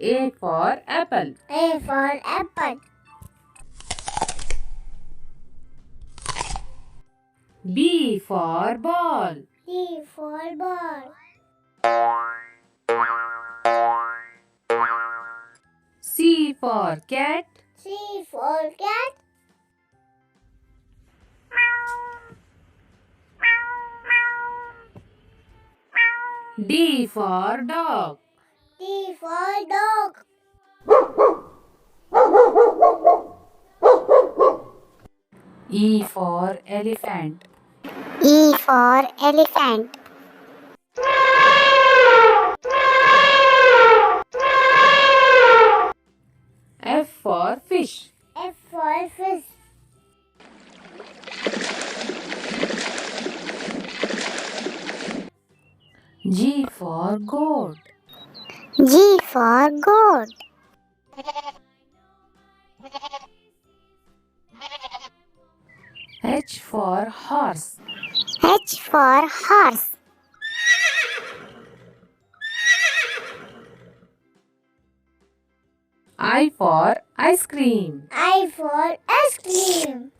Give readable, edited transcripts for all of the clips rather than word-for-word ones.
A for apple. A for apple. B for ball. B for ball. C for cat. C for cat. D for dog. D for dog. E for elephant. E for elephant. F for fish. F for fish. G for goat. G for goat. H for horse. H for horse. I for ice cream. I for ice cream.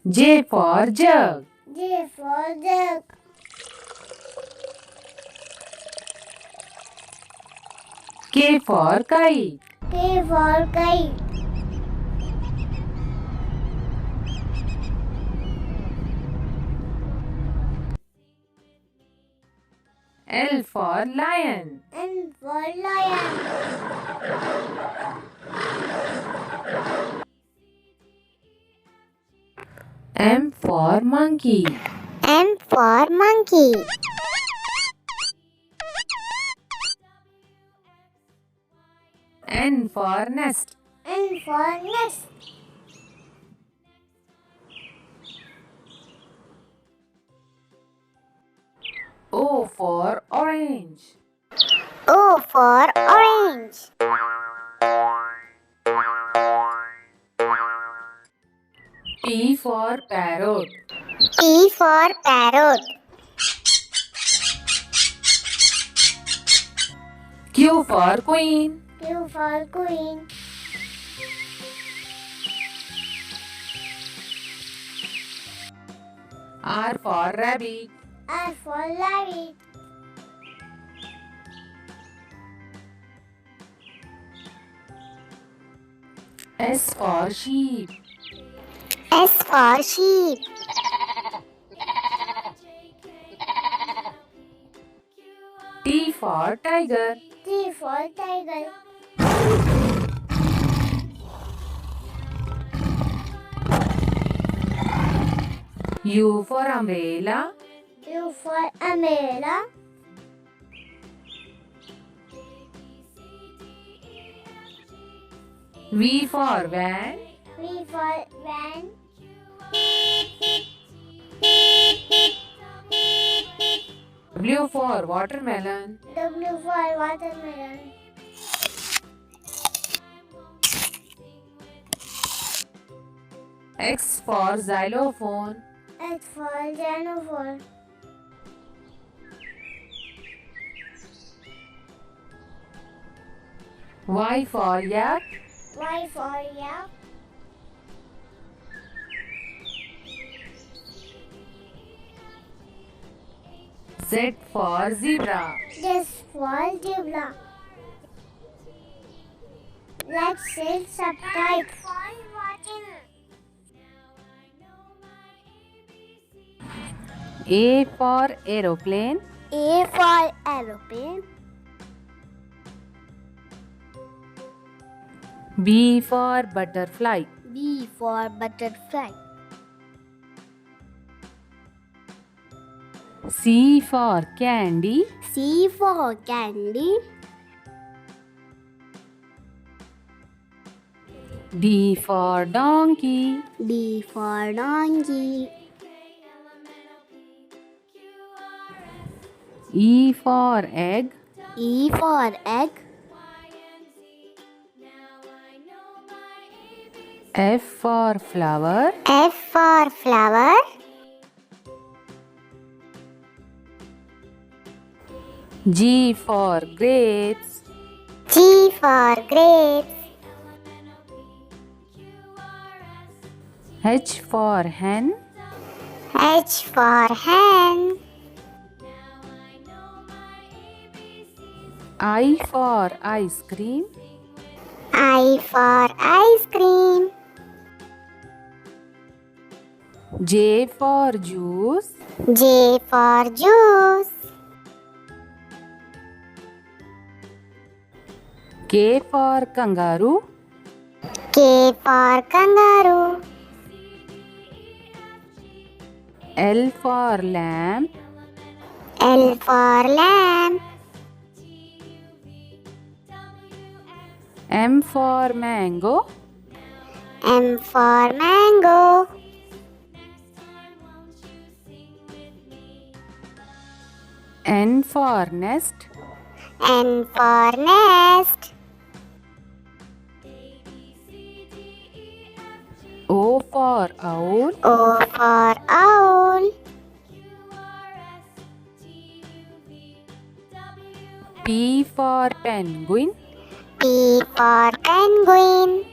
J for jug. J for jug. K for kite. K for kite. L for lion. N for lion. M for monkey. M for monkey. N for nest. N for nest. O for orange. O for orange. P for parrot. P for parrot. Q for queen. Q for queen. R for rabbit. R for rabbit. S for sheep. S for sheep. T for tiger. T for tiger. U for umbrella. U for umbrella. V for van. V for van. W for watermelon. W for watermelon. X for xylophone. H for xylophone. Y for yak. Y for yak. Z for zebra. Z for zebra. Let's say subscribe. A for aeroplane. A for aeroplane. B for butterfly. B for butterfly. C for candy. C for candy. D for donkey. D for donkey. E for egg. E for egg. F for flower. F for flower. G for grapes. G for grapes. H for hen. H for hen. I for ice cream. I for ice cream. J for juice. J for juice. K for kangaroo. K for kangaroo. L for lamb. L for lamb. M for mango. M for mango. N for nest. N for nest. O for owl. O for owl. P for penguin. P for penguin.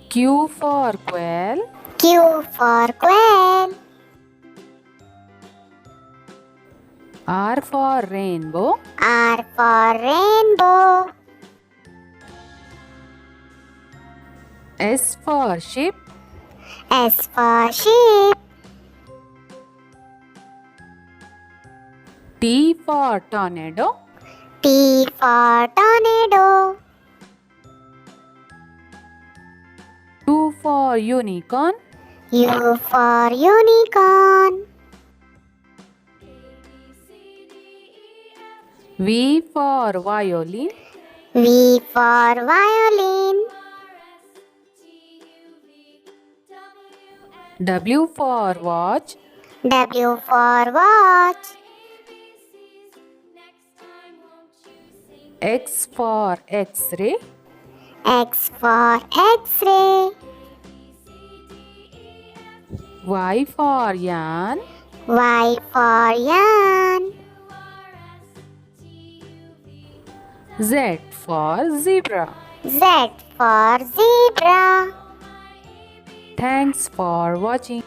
Q for quail. Q for quail. R for rainbow. R for rainbow. S for sheep. S for sheep. T for tornado. T for tornado. U for unicorn. U for unicorn. V for violin. V for violin. W for watch. W for watch. X for x-ray. X for X-ray. Y for yarn. Y for yarn. Z for zebra. Z for zebra. Thanks for watching.